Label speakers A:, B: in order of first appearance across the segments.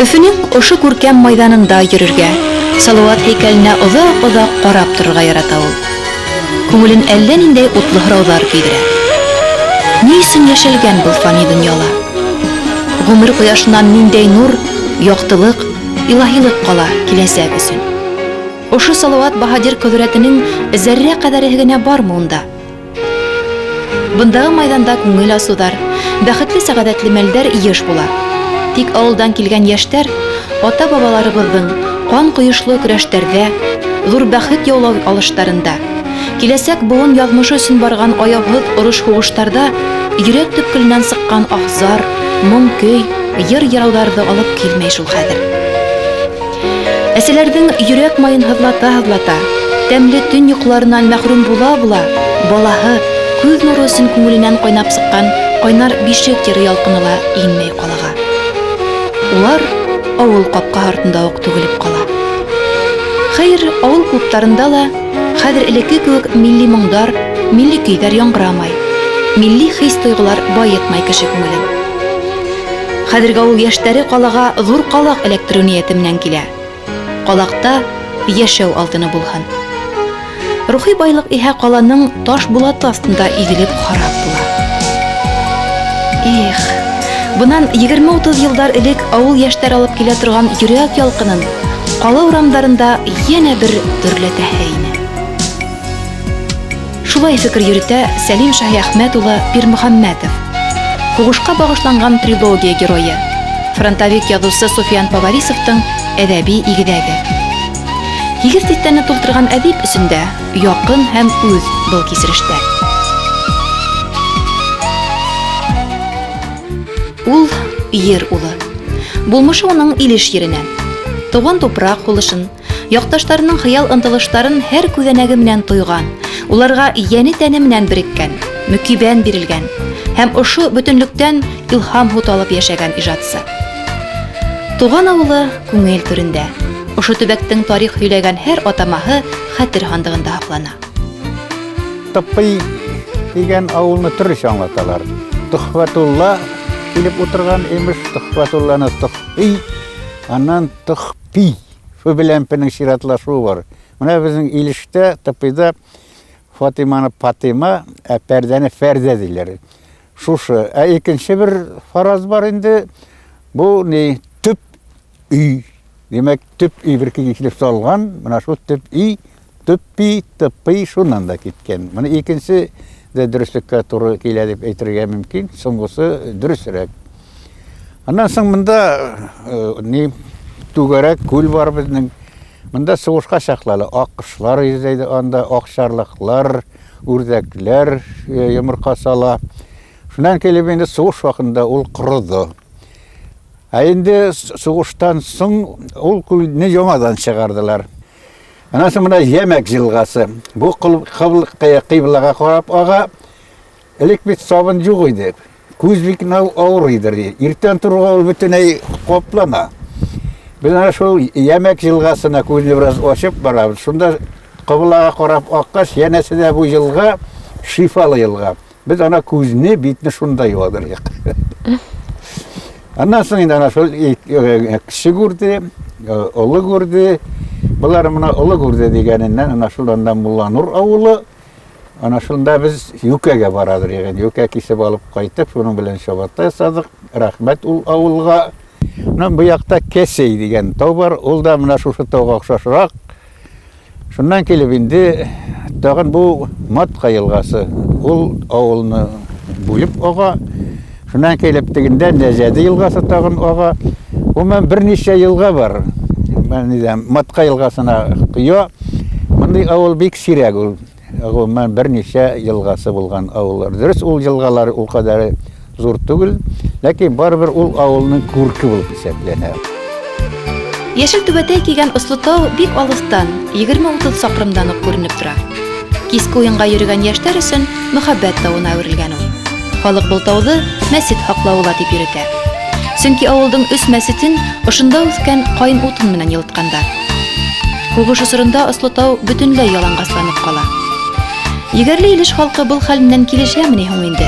A: Өфөнең ошо күркәм майданында йөрергә, Салават һәйкәленә оҙаҡ-оҙаҡ ҡарап торырға ярата ул. Күңелен әллә ниндәй утлы һорауҙар көйҙөрә. Ни өсөн йәшәлгән был фани донъяла? Ғүмер ҡояшынан ниндәй нур, яҡтылык, илаһилык ҡала киләсәк өсөн? Ошо Салауат Баһадир ҡөҙрәтенең зәррә ҡәҙәреһе генә бармы унда? Бындағы майданда күңел асыуҙар, бәхетле сәғәҙәтле мәлдәр йыш була. Тик ауылдан килгән йәштәр ата-бабаларыбыҙҙың ҡан ҡойошло көрәштәрҙә, ҙур бәхет яулау алыштарында, киләсәк быуын яҙмышы өсөн барған аяуһыҙ орош-һуғыштарҙа йөрәк төпкөлөнән сыҡҡан аһзар, моң-көй, йыр-йырауҙарҙы алып килмәй шул хәҙер. Әсәләрҙең йөрәк майын һыҙлата-һыҙлата, тәмле төн йоҡоларынан мәхрүм була-була, балаһы күҙ нуры өсөн күңеленән ҡайнап сыҡҡан ҡайнар бишек йыры ялҡыны ла инмәй ҡалаға. Улар ауыл ҡапҡа артында уҡ түгелеп ҡала. Хәйер, ауыл клубтарында ла хәҙер элекке кеүек милли моңдар, милли көйҙәр яңғырамай, милли хис-тойғолар байытмай кеше күңелен. Хәҙерге ауыл йәштәре ҡалаға ҙур ҡалаҡ эләктереү ниәте менән килә. Ҡалаҡта йәшәү алтыны булһын. Рухи байлыҡ иһә ҡаланың таш булаты аҫтында иҙелеп харап була. Их, бынан 20-30 йылдар элек ауыл йәштәр алып килә торған йөрәк ялҡынын ҡала урамдарында йәнә бер дөрләтәһе ине. Шулай фекер йөрөтә Сәлим Шаһиәхмәт улы Пирмөхәммәтов, һуғышҡа бағышланған трилогия геройы, фронтовик яҙыусы Суфиян Поварисовтың әҙәби игеҙәге. Һигеҙ тиҫтәне тултырған әҙип өсөндә яҡын һәм үҙ был кисерештә. Ул ер улы. Булмышы уның Илеш еренән. Тыуған тупраҡ һулышын, яҡташтарының хыял ынтылыштарын һәр күҙәнәге менән тойған, уларға йәне тәне менән береккән, мөкибән бирелгән һәм ошо бөтөнлөктән илһам һут алып йәшәгән ижадсы. Туған ауылы күңел түрендә. Ошо төбәктең тарих һөйләгән һәр атамаһы хәтер һандығында һаҡлана.
B: Тыпый дигән ауылны төрлөсә аңлаталар. Төхвәтулла килеп утырған имеш, Төхвәтулланы Төхпи, анан Төхпи. Фу белән пенең сиратлашуы бар. Менә безнең Илештә, Тыпыйда Фатиманы Патима, Пәрдәне Фәрдә диләр. Шушы. Икенче бер фараз бар инде. Бу ни төп үй. Демәк, төп үй бер килеп салған. Менә шу төп үй, Төхпи, Тыпый шунан да киткән. Менә икенче дә дөрөслеккә туры килә дип әйтергә мөмкин. Соңғысы дөрөсрәк. Аннан соң монда ни түгәрәк күл бар безнең. Монда сугышка чаклары аккышлар йөзәйде, анда акчарлыклар, үрдәкләр йомырка сала. Шунан килеп инде сугыш вакытында ул кырды. Инде сугыштан соң ул күлне яңадан чыгардылар. Анан соң монда Йәмәк җылгасы. Бу кыйблага карап ага элек бит сабын юк иде. Күз бик ауыр иде. Иртән торуга ул бөтенләй каплана. Biz şol Yəmək yılğasına көзünü biraz açıp barabız. Şunda kıblağına qarab аққаш, yenesi de bu yılğa şifalı yılğa. Biz ana көзünü bitini şunda yuadırıq. Ondan sonra ana şol kişi gördü, oğlu gördü. Bunlar mına oğlu gördü degeninden ana şolandan Mulla Nur avulu. Ana şunda biz Yükəgə baradır. Yani Yükə kisib alıp qayıtıb, şunun bilen şabatda yasadık. Rahmet ul avulğa. Bu yakta Kesey degan tau var, ol da mına şuшы tauga oqşaşıрақ. Şundan kelip indi, tağın bu Matqa yılğası, ol avulunu bölüp oğa. Şundan kelip deginde Nəzədi yılğası tağın oğa. O men bir neçə yılğa var. Matqa yılğasına qıyo. Bunday avul bek sirək ol. O men bir neçə yılğası bulğan avullar. Dürüst ol yılğaları ol qadarı zor түгел, ләкин барыбер ул авылның күрке булып исәпләнә.
A: Яшел түбәтәй кигән Ослытау бик алыҫтан, 20-30 саҡрымдан уҡ күренеп тора. Киске уйынға йөрөгән йәштәр өсөн мөхәббәт тауына әүерелгән ул. Халыҡ был тауҙы мәсет һаҡлауы дип йөрөтә. Сөнки ауылдың 3 мәсетен ошонда үҫкән ҡайын утын менән йылытҡандар. Һуғыш осоронда Ослытау бөтөнләй яланғасланып ҡала. Егәрле Илеш халкы был хәл менән килешәмени һуң инде?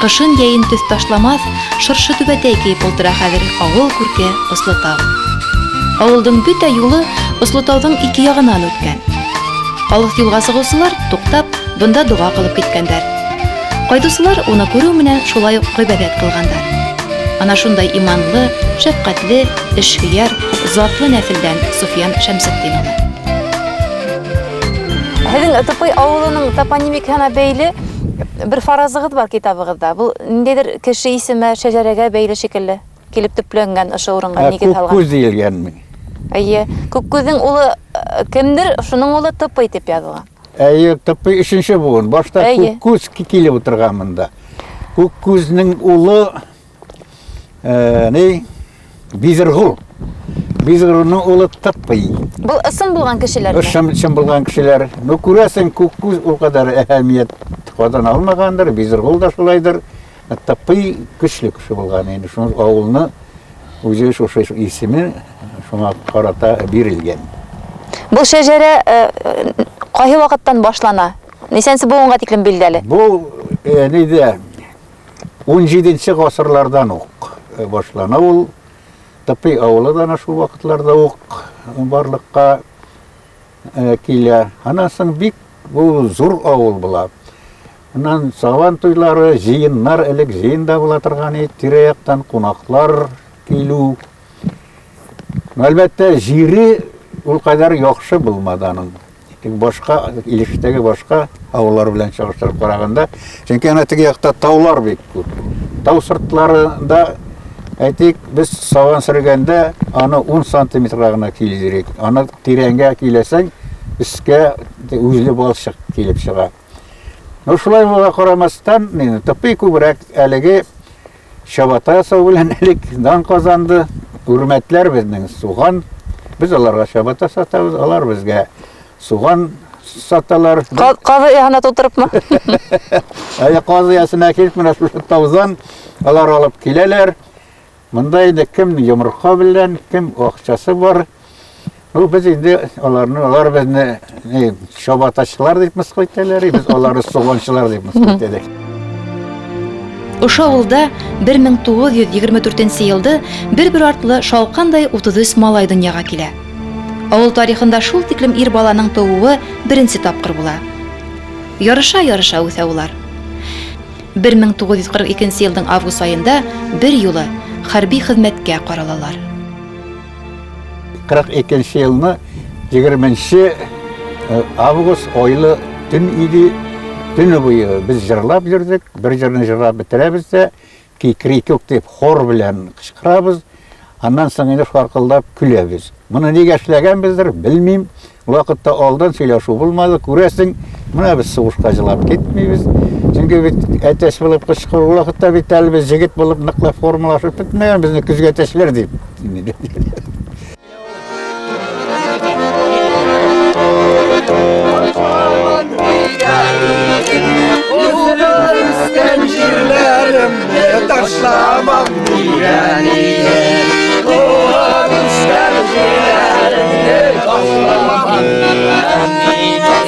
A: Кышын яйын төс ташламас, шыршы түбәтәй киеп ултыра хәзер авыл күрке Ослытау. Авылдың бөтә юлы Ослытауның ике ягыннан үткән. Алык юлга сыгучылар туктап, бында дуга кылып киткәннәр. Кайдысылар уны күрү менән шулай ук гыйбадәт кылгандар. Ана шундай иманлы, шәфкатьле, эшһөяр, затлы нәселдән Суфиян Шәмсетдин улы.
C: Һеҙҙең Тупый ауылының топонимикаһына бәйле бер фаразығыҙ бар китабығыҙҙа. Был ниндәйҙер кеше исеме, шәжәрәгә бәйле шикелле килеп төпләнгән ошо урынға нигеҙ һалған.
B: Күккүз дейелгәнме?
C: Әйе, Күккүҙҙең улы кемдер, шуның улы Тупый тип яҙылған.
B: Әйе, Тупый өсөнсө буын. Башта Күккүз килеп утырған мында. Күккүзнең улы Бизергул. Бизергулның улы Тупый.
C: Был ысын булған кешеләр.
B: Ысын булған кешеләр. Ну күрәсең, Күккүз ул кадәр әһәмият кадан алмагандыр, Бизергул да шулайдыр. Тупый көчле кеше булган инде. Шуның авылны үзе шушы исеме шуңа карата бирелгән.
C: Бұл шәжәрә кайһы вакыттан башлана? Нисәнсе буынга тиклем билдәле?
B: Бу нидә 17нче гасырлардан ук башлана ул. Тупый авылы да шул вакытларда ук барлыкка килә. Анан соң бик бу зур авыл була. Анан сабан туйлары, җыеннар, элек җыенда була торган иде, тирә-яктан кунаклар килү. Әлбәттә, җире ул кадәр яхшы булмады аның. Башка Илештәге башка авыллар белән чагыштырып караганда, чөнки аны теге якта таулар бик күп. Тау сыртларында әйтик, без сабан сөргәндә аны 10 сантиметрга гына килдерик. Аны тирәнгә киләсәң, өскә үзле балчык килеп чыга. Ну шулай була карамастан, Тупый күбрәк әлеге чабата ясау белән элек дан казанды. Үрмәтләр безнең суган. Без аларга чабата сатабыз, алар безгә суган саталар.
C: Казы яһына тутырыпмы?
B: Казы ясына килеп менә шул таудан алар алып киләләр. Монда инде кем йомырка белән, кем акчасы бар. Ну без инде алар безне чабатачылар дип мыскыл итәләр, без аларны суганчылар дип мыскыл итәләр.
A: Ошо авылда 1924 елда бер артлы шалкандай 33 малай дөньяга килә. Авыл тарихында шул тиклем ир баланың тууы беренче тапкыр була. Ярыша үсә улар. 1942 елның август айында бер юлы хәрби хезмәткә каралалар.
B: 42 елны 20 август айлы төн иде. Төне буе без җырлап йөрдек, бер җырны җырлап бетерәбез дә, крикок дип хор белән кычкырабыз, аннан соң инде шаркылдап көләбез. Моны нигә эшләгәнбездер, белмим. Вакытта алдан сөйләшү булмады, күрәсең, менә без сугышка җылап китмибез. Чөнки бит әтәч булып кычкыру вакытта бит әле без җегет булып ныклап формалашып бетмәгән, безне күзгә төшләр дип.
D: Taşlamam diyeniye Doğarmışlar ciğerimde Taşlamam diyeniye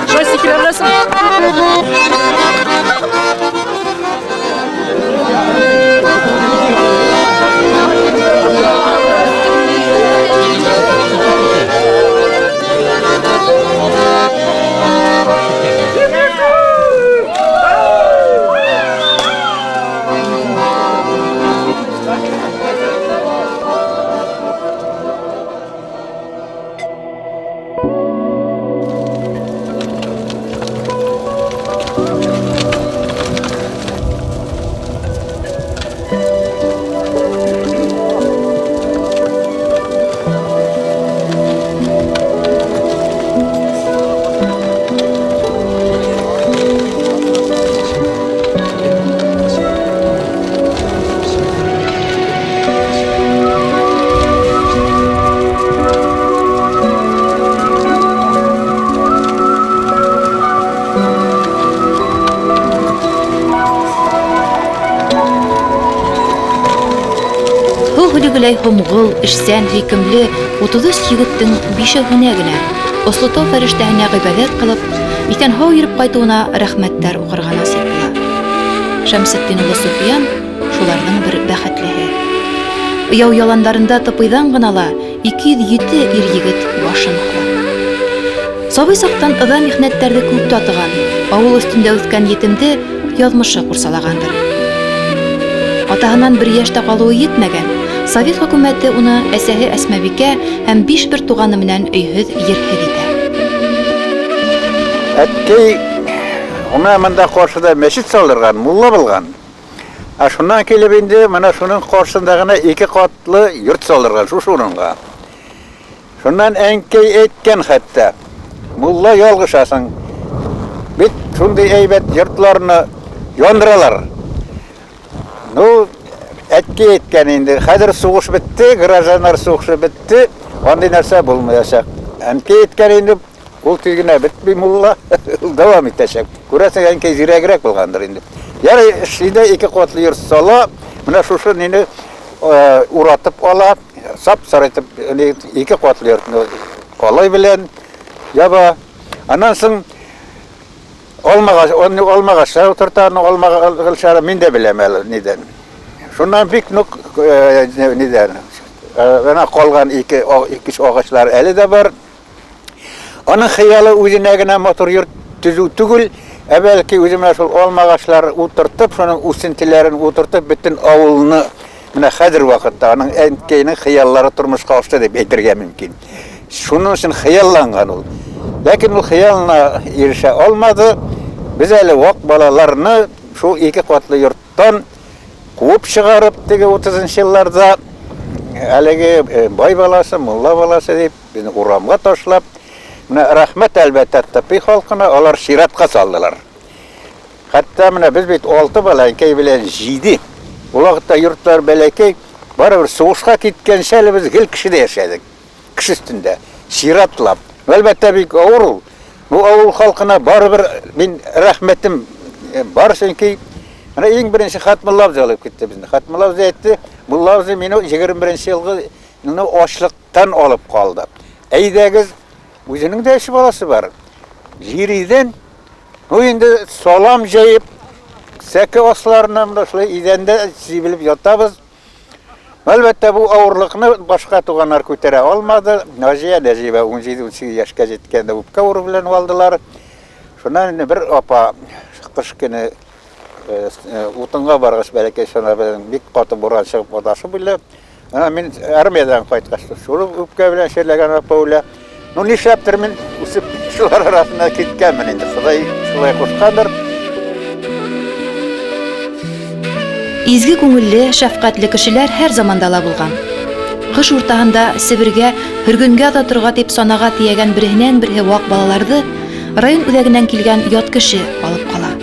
E: Joystick verebilirsin.
A: тегеләй һомгыл, эшсән, һөйкемле 33 егеттең 5-е генә Ослотау фәрештәһенә гыйбадәт кылып, исән-һау йөреп кайтуына рәхмәттәр укырга насип була. Шәмсетдин улы Суфиян шуларның бер бәхетлеһе. Яу яландарында тыпыйдан гына ла 207 ир-егет башын ала. Сабый саҡтан ыҙа михнәттәрҙе күп татыған, ауыл өҫтөндә үҫкән етемде яҙмышы ҡурсалагандыр. Атаһынан бер йәштә ҡалыуы етмәгән, Совет хөкүмәте уны әсәһе Әсмәбикә һәм 5 бер туғаны менән өйһөҙ, ерһеҙ итә.
B: Әткәй, уна мында ҡаршыда мәсет салдырған, мулла булған. Шунан килеп инде, мына шуның ҡаршында гына 2 ҡатлы йорт салдырған, шушы урынға. Шунан әнкәй әйткән хәтта, мулла ялғышасың, бит шундай әйбәт йортларны яндыралар. Ну, әткәй әйткән инде, хәзер сугыш бетте, гражданнар сугышы бетте, андый нәрсә булмаячак. Әнкәй әйткән инде, ул тигенә бетми мулла, дәвам итәчәк. Күрәсең, әнкәй зирәгрәк булгандыр инде. Ярый, шиде 2 катлы йорт сала, менә шушы нине уратып ала, сап-сары итеп 2 катлы йортны калай белән яба. Аннан соң алмагач утыртаны, алмагачлары мин дә беләм әле нидән. Шуннан бик нук нидән. Ана калган 2 агачлар әле дә бар. Аның хыялы үзенә генә мотор йорт төзү түгел, бәлки үземә шул алмагачлар утыртып, шуның үсентеләрен утыртып, бөтен авылны менә хәзер вакытта аның әнкәйнең хыяллары тормышка ашты дип әйтергә мөмкин. Шуның өчен хыялланган ул. Ләкин ул хыялына ирешә алмады. Без әле вак балаларны шул 2 катлы йорттан куып чыгарып, теге 30-нчы елларда әлеге бай баласы, мулла баласы дип безне урамга ташлап, менә рәхмәт әлбәттә Тапи халкына, алар ширатка салдылар. Хәтта менә без бит 6 бала әнкәй белән 7. Ул вакытта йортлар бәләкәй, барыбер сугышка киткәнчә әле без гел кешедә яшәдек. Кеше өстендә ширатлап. Әлбәттә бик авыр ул. Бу авыл халкына барыбер мин рәхмәтем бар, чөнки менә иң беренче Хатмулла алып китте безне. Хатмулла әйтте, мулла мине 21-нче елгы ачлыктан алып калды. Әйдәгез, үзенең дә эше баласы бар. Җиридән, инде салам җәеп, сәке асларына монда шулай идәндә сибелеп ятабыз. Әлбәттә бу авырлыкны башка туганнар күтәрә алмады. Наҗия Нәҗибә 17-18 яшькә җиткәндә үпкә авыру белән алдылар. Шуннан бер апа кыш көне утынга баргач бәләкәй шуна белән бик каты буран чыгып адашы белән. Мин армиядан кайткач, шул үпкә белән шәрләгән апа үлә. Ну нишләптер мин үсеп шулар арасына киткәнмен инде. Ходай шулай кушкандыр.
A: Изге күңелле, шәфкатьле кешеләр һәр заманда ла булган. Кыш уртаһында Себергә, Хөргөнгә татырга дип санага тиягән береннән-бере вак балаларны район үҙәгенән килгән ят кеше алып кала.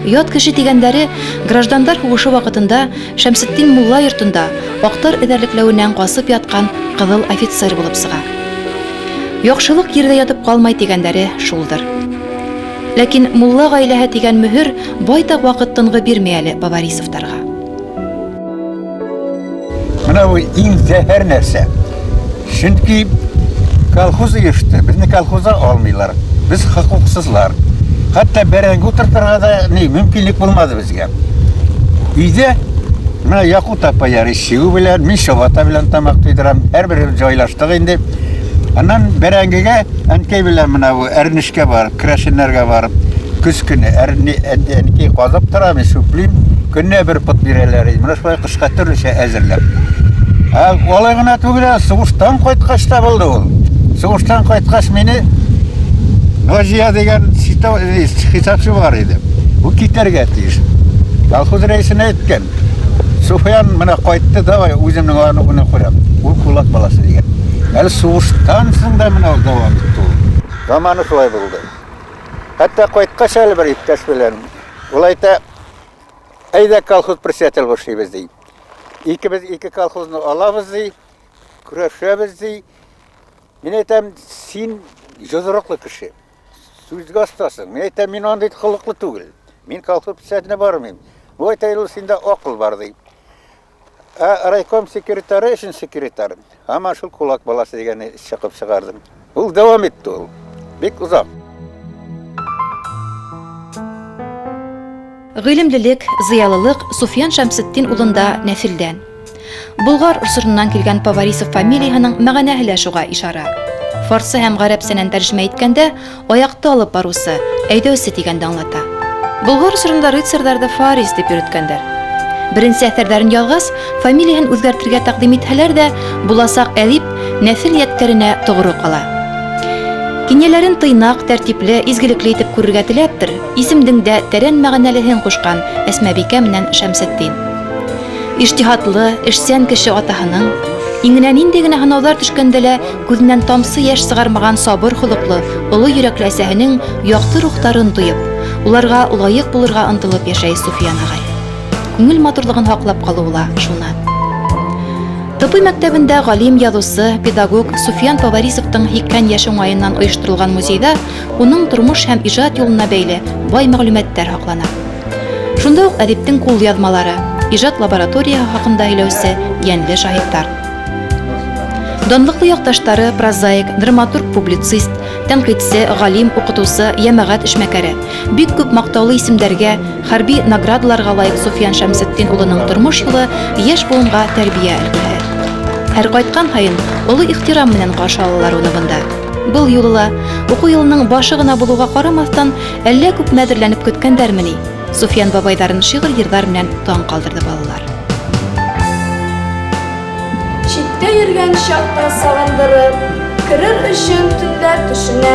A: Ят кеше дигәндәре граждандар хугышы вакытында Шәмсетдин мулла йортында вактар эҙәрлекләүеннән касып яткан кызыл офицер булып сыга. Яхшылык ердә ятып калмай дигәндәре шулдыр. Ләкин мулла гаиләһе дигән мөһер байтак вакыт тынғы бирмәй әле Бабарисовтарга.
B: Менә бу иң зәһәр нәрсә. Чөнки колхоз йышты, безне колхозга алмыйлар. Без хокуксызлар. Хәтта бәрәңге утыртырга да мөмкинлек булмады безгә. Өйдә менә Якут апа ярый шигү белән, мин Шавата белән тамак туйдырам. Һәрбер җайлаштык инде. Аннан бәрәңгегә әнкәй белән менә бу әрнешкә барып, крашеннәргә барып, көз көне әнкәй казып тора, мин шуплим, көнне бер пот бирәләр. Менә шулай кышка төрлечә әзерләп. Алай гына түгел, сугыштан кайткач та булды ул. Сугыштан кайткач мине Наҗия дигән хисапчы бар иде. Бу китәргә тиеш. Колхоз рәисенә әйткән. Суфиян менә кайтты, давай үземнең аны курам. Ул кулак баласы дигән. Әле сугыштан соң да менә дәвам итте ул. Заманы шулай булды. Хәтта кайткач әле бер иптәш белән ул әйтә, әйдә колхоз председатель булышыбыз ди. Икебез 2 колхозны алабыз ди, көрәшәбез ди. Мин әйтәм, син җозраклы кеше. Сүзгә астасың. Мин әйтәм, мин андый хылыклы түгел. Мин колхоз председателенә бармыйм. Бу әйтә, ул синдә акыл бар ди. Райком секретары үшін секретар. Ама шул кулак баласы дегенне чыгып чыгардым. Ул дәвам итте ул. Бик узак.
A: Гыйлемлелек, зыялылык Суфиян Шәмсетдин улында нәселдән. Булгар урсырыннан килгән Поварисов фамилияһының мәгънәһе лә шуга ишара. Фарсы һәм гарәпсенән тәрҗемә иткәндә аякты алып барусы, әйдәүсе дигәнде аңлата. Булгар урсырында рыцарьларда Фарис дип йөрткәндәр. Беренче әсәрләрен ялгас, фамилияһен үзгәртергә тәкъдим итһәләр дә, буласак әдип нәсел ядкәренә тугры кала. Кинәләрен тыйнак, тәртипле, изгелекле итеп күрергә теләптер, исемдең дә тәрән мәгънәлеһен кушкан Әсмәбикә менән Шәмсетдин. Иҗтиһатлы, эшсән кеше атаһының, иңенә нинди генә һынауҙар төшкәндә лә күҙенән тамсы яшь сыгармаган сабыр холоҡлы, оло йөрәкле әсәһенең яҡты рухтарын тойып, уларға лайыҡ булырға ынтылып йәшәй Суфиян ағай. Күңел матурлығын һаҡлап ҡалыу ла шунан. Тыпый мәктәбендә ғалим, яҙыусы, педагог Суфиян Поварисовтың һиккән йәш уңайынан ойоштырылған музейҙа уның тормош һәм ижад юлына бәйле бай мәғлүмәттәр һаҡлана. Шунда уҡ әҙиптең ҡул яҙмалары, ижад лабораторияһы хаҡында һөйләүсе йәнле шаһиттар. Данлыҡлы яҡташтары, прозаик, драматург, публицист, тәнҡитсе, ғалим, уҡытыусы, йәмәғәт эшмәкәре, бик күп маҡтаулы исемдәргә, хәрби наградаларға лайыҡ Суфиян Шәмсетдин улының тормош юлы йәш буынға тәрбиә өлгөһө. Һәр ҡайтҡан һайын оло ихтирам менән ҡаршы алалар уны бында. Был юлы ла уҡыу йылының башы ғына булыуға ҡарамаҫтан, әллә күп мәҙерләнеп көткәндәрме ни? Суфиян бабайҙарын шиғыр-йырҙар менән таң ҡалдырҙы балалар.
E: Читтә йөргән чаҡта сағындырып, керер өсөн төндәр төшөнә.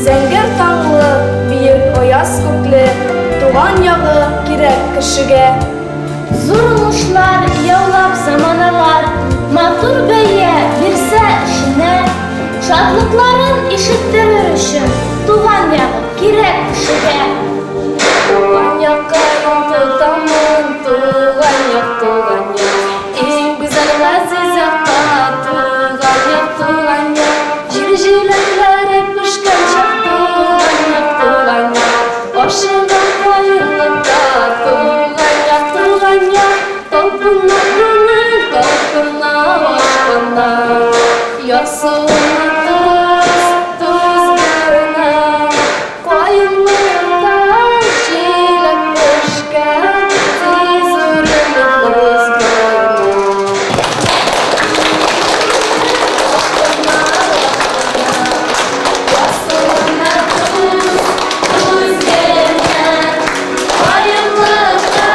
E: Зәңгәр таңлы, бейек аяз күкле, туған яғы кирәк кешегә.
F: Зур уңышлар яулап заманалар, матур бәйә бирсә эшенә. Шатлыкларын ишеттерер өсөн туған яғы кирәк кешегә.
E: Туған яҡҡа ынтылтамын, туған яҡ, туған яҡ. Иң гүзәл ғәзиз яҡҡа, туған яҡ, туған яҡ. Җир-җиләкләре пешкән чаҡ, туған яҡ, туған яҡ. Ашыған ҡайынлыҡта, туған яҡ, туған яҡ. Талпына күңел, талпына ашҡына. Ясыуына тоз, тоз барына. Ҡайынлыҡта җиләк пешкән, тиз үрелеп боз барына. Ясыуына тоз, тоз барына. Ҡайынлыҡта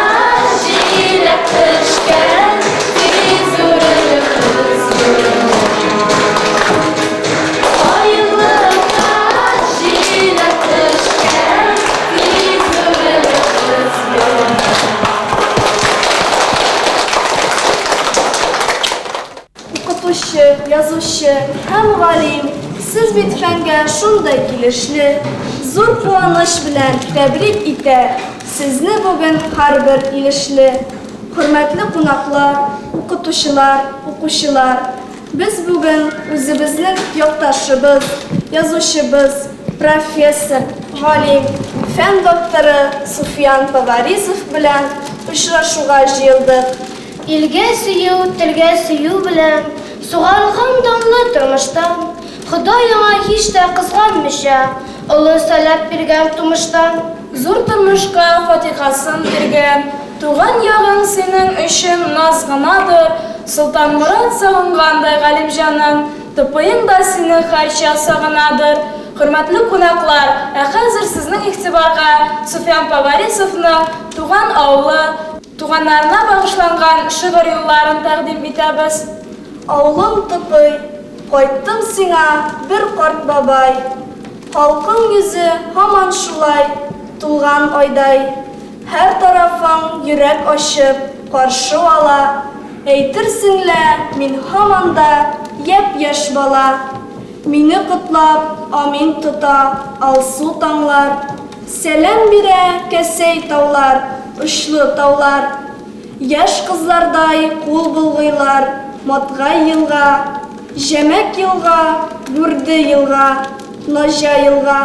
E: җиләк пешкән, тиз үрелеп боз барына. Ҡайынлыҡта җиләк пешкән, тиз үрелеп боз барына. Уҡытыусы, языусы һәм ғалим, сез бит фәнгә шундай килешле. Зур ҡыуаныс белән тәбрик итә сезне бөгөн һәр бер илешле. Хөрмәтле ҡунаҡлар, уҡытыусылар, уҡыусылар, без бөгөн үзебезнең яҡташыбыҙ, языусыбыҙ, профессор, ғалим, фән докторы Суфиян Поварисов белән очрашыуға жыйылдыҡ.
F: Илгә сөйөү, телгә сөйөү белән суғарылған данлы тормоштан, Ходай яңа һич тә ҡыҙғанмыйша, оло сәләп биргән тумыштан.
E: Зур тормошҡа фатихасын биргән, туған яғың синең өсөн наз ғынадыр. Солтанморат сағынғандай ғалимжанын, тыпыйың да сине һәрчә сағынадыр. Хөрмәтле ҡунаҡлар, ә хәзер сезнең иғтибарға Суфиян Поварисовның туған ауылы, туғандарына бағышланған шиғыр юлларын тәҡдим итәбез. Ауылым тыпый, ҡайттым сиңа бер ҡарт бабай. Халҡың йөҙө һаман шулай, тулған айдай. Һәр тарафың йөрәк ашып, ҡаршы ала. Әйтерсең лә мин һаман да йәп-йәш бала. Мине ҡотлап, амин тота алсу таңлар. Сәләм бирә кәсәй таулар, ошло таулар. Йәш ҡыҙҙарҙай ҡул болғайлар, матғай йылға, Жәмәк йылға, Бүрде йылға, Нажа йылға.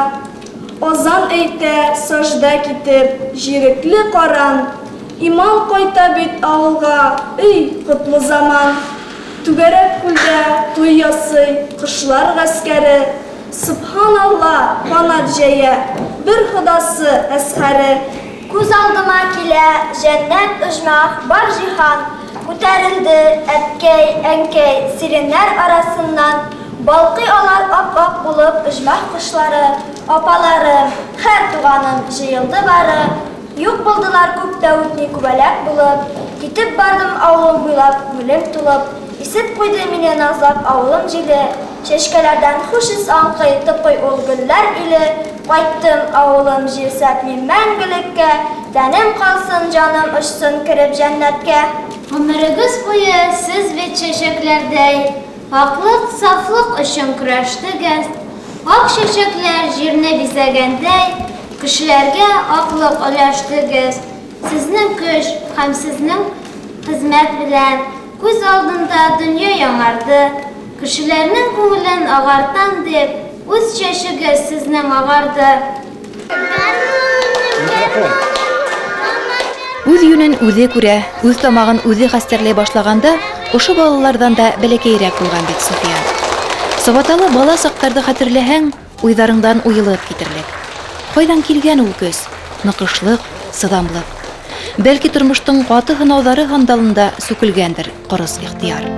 E: Озан әйтә сажда китеп, жирекле ҡаран. Иман кайта бит авылга, эй, котлы заман. Түгәрәк күлдә туй ясый кышлар гаскәре. Субханалла, канат җәя, бер Худасы әсхәре.
F: Күз алдыма килә җәннәт оҗмах бар җиһан. Күтәрелде әткәй, әнкәй, сиреннәр арасыннан. Балкый алар ап-ак булып оҗмах кышлары. Апаларым, һәр туганым җыелды бары. Юк булдылар күптә үтми күбәләк булып. Китеп бардым авылым буйлап, күңелем тулып. Исеп куйды мине назлап авылым җиле. Чәчкәләрдән хуш ис аңкый тыпый ул гөлләр иле. Кайттым авылым җилсәп мин мәңгелеккә. Тәнем калсын, җаным очсын кереп җәннәткә. Гомерегез буе сез бит чәчәкләрдәй, паклык, сафлык өчен көрәштегез. Ак чәчәкләр җирне бизәгәндәй, кешеләргә аклык өләштегез. Сезнең көч һәм сезнең хезмәт белән күз алдында дөнья яңарды. Кешеләрнең күңелен агартам дип, үз чәчегез сезнең агарды.
A: Үз юнен үзе күрә, үз тамагын үзе хәстәрләй башлаганда, ошо балалардан да бәләкәйрәк булган бит Суфиян. Сабаталы бала сакларды хәтерләһәң, уйдарыңдан уелып китерлек. Кайдан килгән ул көс? Ныкышлык, сыдамлык. Бәлки тормыштың каты һынаулары хандалында сүкелгәндер кырыс ихтияр.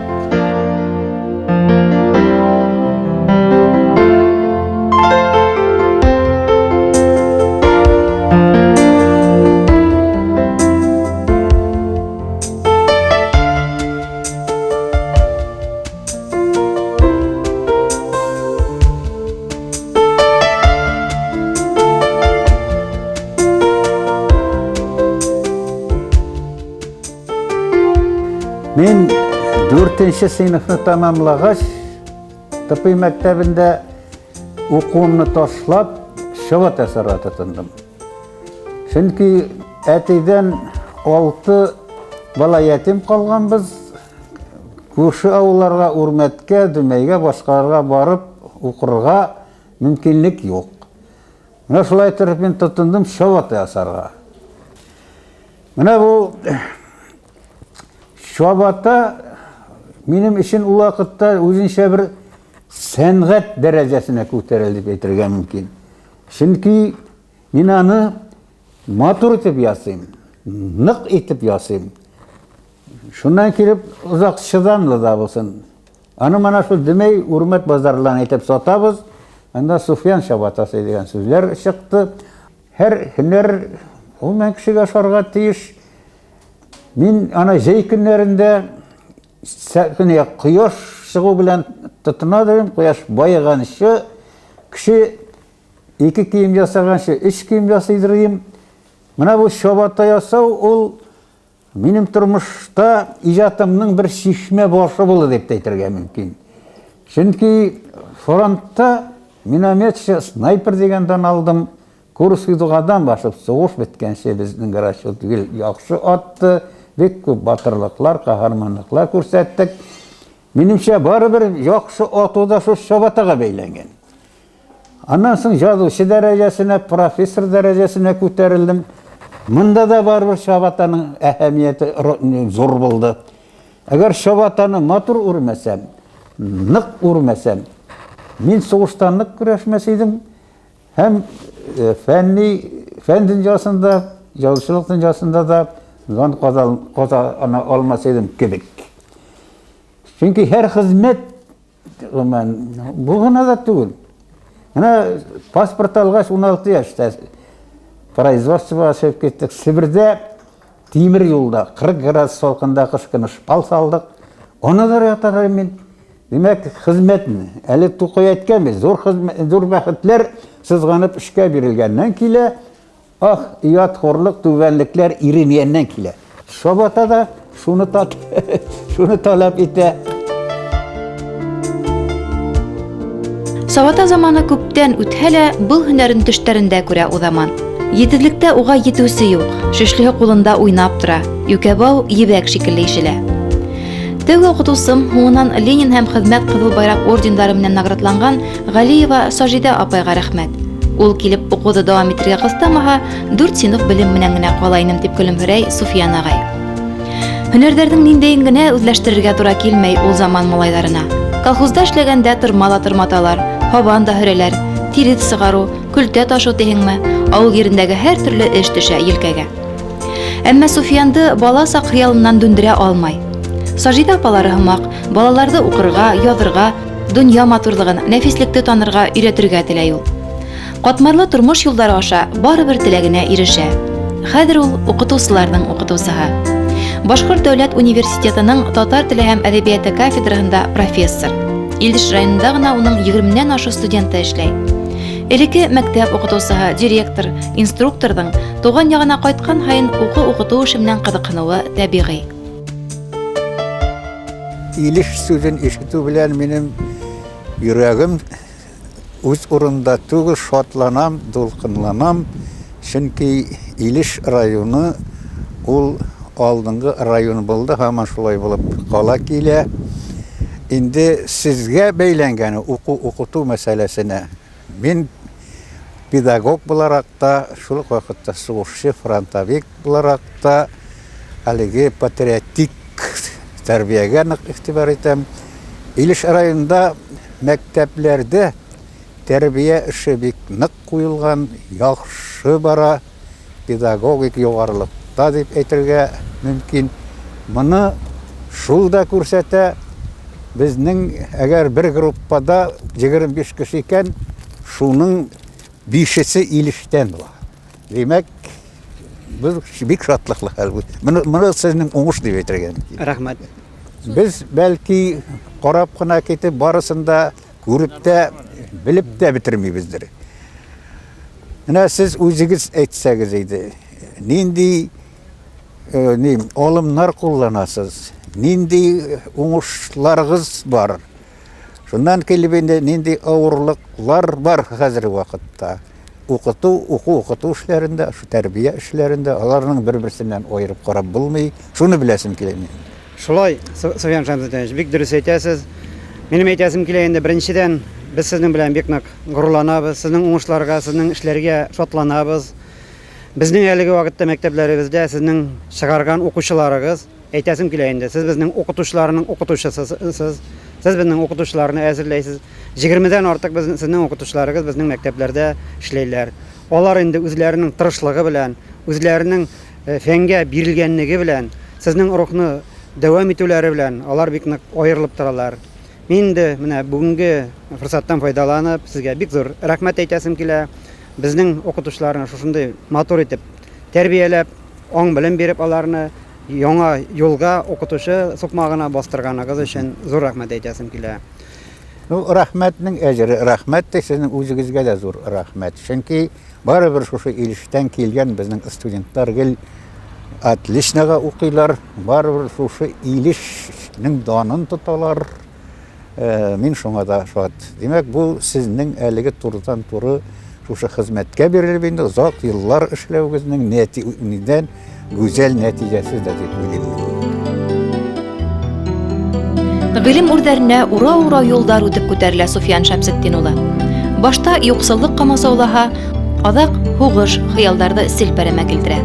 B: Мен 4-нче сыйныфны тамамлагач, Тыпый мәктәбендә укуымны ташлап, Шабат әсәргә тотындым. Чөнки әтидән 6 бала ятим калганбыз. Күрше авылларга, Үрмәткә, Дүмәйгә, башкаларга барып укырга мөмкинлек юк. Менә шулай итеп мин тотындым Шабат әсәргә. Менә бу Шабатта минем өчен ул вакытта үзенчә бер сәнгать дәрәҗәсенә күтәрелде дип әйтергә мөмкин. Чөнки мин аны матур итеп ясыйм, нык итеп ясыйм. Шуннан килеп узак чыдамлы да булсын. Аны мана шул Дүмәй Үрмәт базарларына әйтеп сатабыз. Анда Суфиян Шабатасы дигән сүзләр чыкты. Һәр һөнәр ул мен кешегә ашарга тиеш. Мин ана җәй көннәрендә сәкене кояш чыгу белән тотынадым. Кояш байыганчы кеше 2 кием ясаганчы 3 кием ясыйдырым. Менә бу Шабатта ясау ул минем тормышта иҗатымның бер шишмә башы булды дип әйтергә мөмкин. Чөнки фронтта минометчы снайпер дигәндән алдым. Курс юдыгадан башып сугыш биткәнче безнең гаражчы түгел, яхшы атты. Бик күп батырлыклар, каһарманлыклар күрсәттек. Минемчә барыбер яхшы атуда шу Шабатага бәйләнгән. Аннан соң язучы дәрәҗәсенә, профессор дәрәҗәсенә күтәрелдем. Монда да барыбер Шабатаның әһәмияте зур булды. Әгәр Шабатаны матур үрмәсәм, нык үрмәсәм, мин сугыштан нык көрәшмәс идем. Һәм фән дөньясында, язучылык дөньясында да Зан казана алмасайdım кебек. Çünkü her hizmet bu gına da түгел. Ана паспорт алгач 16 yaşta производствоға шығып кеттік. Сібірде темір юлда 40 градус салқында қыш күні шпал салдық. Оны да ятарым мен. Демек хизметне әле туқой әйткәнбез. Зур бәхетләр сызганып эшкә бирелгәннән килә. Ах, ият хорлык, түбәнлекләр иремәйеннән килә. Шабата да шуны талап итә.
A: Сабата заманы күптән үтһә лә, был һөнәрен төштәрендә күрә узаман. Етеҙлектә уға етеүсе юк, шешлеһе ҡулында уйнап тора, юкәбау ебәк шикелле ишелә. Тәүге уҡытыусым, һуңынан Ленин һәм хеҙмәт ҡыҙыл байраҡ ордендары менән наградланған Ғәлиева Сажида апайға рәхмәт. Ул килеп укуды дәвам итәргә кыстамаһа, 4 сыйныф белем менән генә калайным дип көлемһерәй Суфиян агай. Һөнәрләрнең ниндәен генә үзләштерергә туры килмәй ул заман малайларына. Колхозда эшләгәндә тырматалар, һабан да һөрәләр, тирит сыгару, күлтә ташу тиһеңме, авыл ерендәге һәр төрле эш төшә елкәгә. Әмма Суфиянды бала сак хыялыннан дүндерә алмай. Сажида апалары һымак, балаларны укырга, язырга, дөнья матурлыгын, нәфислекте танырга өйрәтергә теләй ул. Катмарлы тормыш юлдары аша барыбер теләгенә ирешә. Хәзер ул укытучыларның укытучыһы. Башкорт дәүләт университетының татар теле һәм әдәбияты кафедраһында профессор. Илдиш районында гына уның 20-нән ашу студенты эшләй. Элекке мәктәп укытучыһы, директор, инструкторның туган ягына кайткан һайын укыту эше белән кызыксынуы табигый.
B: Илиш сүзен ишетү белән минем йөрәгем үз урында түгел, шатланам, дулкынланам. Чөнки Илиш районы ул алдынгы район булды, һаман шулай булып кала килә. Инде сезгә бәйләнгән укыту мәсьәләсенә мин педагог буларак та, шул ук вакытта сугышчы, фронтовик буларак та, әлеге патриотик тәрбиягә нык игътибар итәм. Илеш районында мәктәпләрдә тәрбия эше бик нык куелган, яхшы бара, педагогик югарылыкта дип әйтергә мөмкин. Моны шул да күрсәтә. Безнең әгәр бер группада 25 кеше икән, шуның 5-се Илештән була. Димәк, без бик шатлыклы хәл бу. Моны сезнең уңыш дип әйтергә мөмкин.
G: Рәхмәт.
B: Без бәлки карап кына китеп барысын да күреп тә, белеп тә битермибездер. Менә сез үзегез әйтсәгез иде, нинди алымнар кулланасыз, нинди уңышларыгыз бар. Шуннан килеп инде нинди авырлыклар бар хәзерге вакытта. Укыту эшләрендә, шу тәрбия эшләрендә, аларның бер-берсеннән аерып карап булмый. Шуны беләсем килә мин.
G: Шулай, Суфиян Шәмсетдинович, бик дөрес әйтәсез. Минем әйтәсем килә инде беренчедән без сезнең белән бик нык горурланабыз, сезнең уңышларга, сезнең эшләргә шатланабыз. Безнең әлеге вакытта мәктәпләребездә сезнең чыгарган укучыларыгыз, әйтәсем килә инде, сез безнең укытучыларның укытучысысыз. Сез безнең укытучыларны әзерләйсез. 20-дән артык сезнең укытучыларыгыз безнең мәктәпләрдә эшләйләр. Алар инде үзләренең тырышлыгы белән, үзләренең фәнгә бирелгәнлеге белән, сезнең рухны дәвам итүләре белән алар бик нык аерылып торалар. Мин дә менә бүгенге форсаттан файдаланып, сезгә бик зур рәхмәт әйтәсем килә. Безнең укытучыларны шушындай матур итеп тәрбияләп, аң белем биреп аларны яңа юлга укытучы сукмагына бастырганыгыз өчен зур рәхмәт әйтәсем килә.
B: Рәхмәтнең әҗере, рәхмәт тә сезнең үзегезгә дә зур рәхмәт. Чөнки барыбер шушы Илештән килгән безнең студентлар гел отличнога укыйлар, барыбер шушы Илешнең данын тоталар. Мин шуңа да шат. Димәк, бу сезнең әлеге турыдан туры шушы хезмәткә бирелеп инде озак еллар эшләүгезнең нәтиҗәсен гүзәл нәтиҗәсе дә дип уйлыйм.
A: Гыйлем үрдәренә ура-ура юлдар үтеп күтәрелә Суфиян Шәмсетдин улы. Башта юксыллык камасаулаһа, адак һугыш хыялларны селпәрәмә килтерә.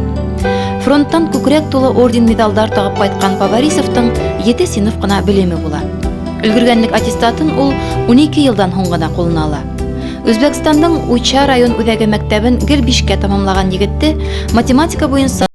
A: Фронттан күкрәк тулы орден медалдар тагып кайткан Поварисовтың 7 сыйныф кына белеме була. Өлгергәнлек аттестатын ул 12 елдан һуң гына кулына ала. Үзбәкстанның Уйча район үҙәге мәктәбен гел 5-кә тамамлаган егетте математика буенча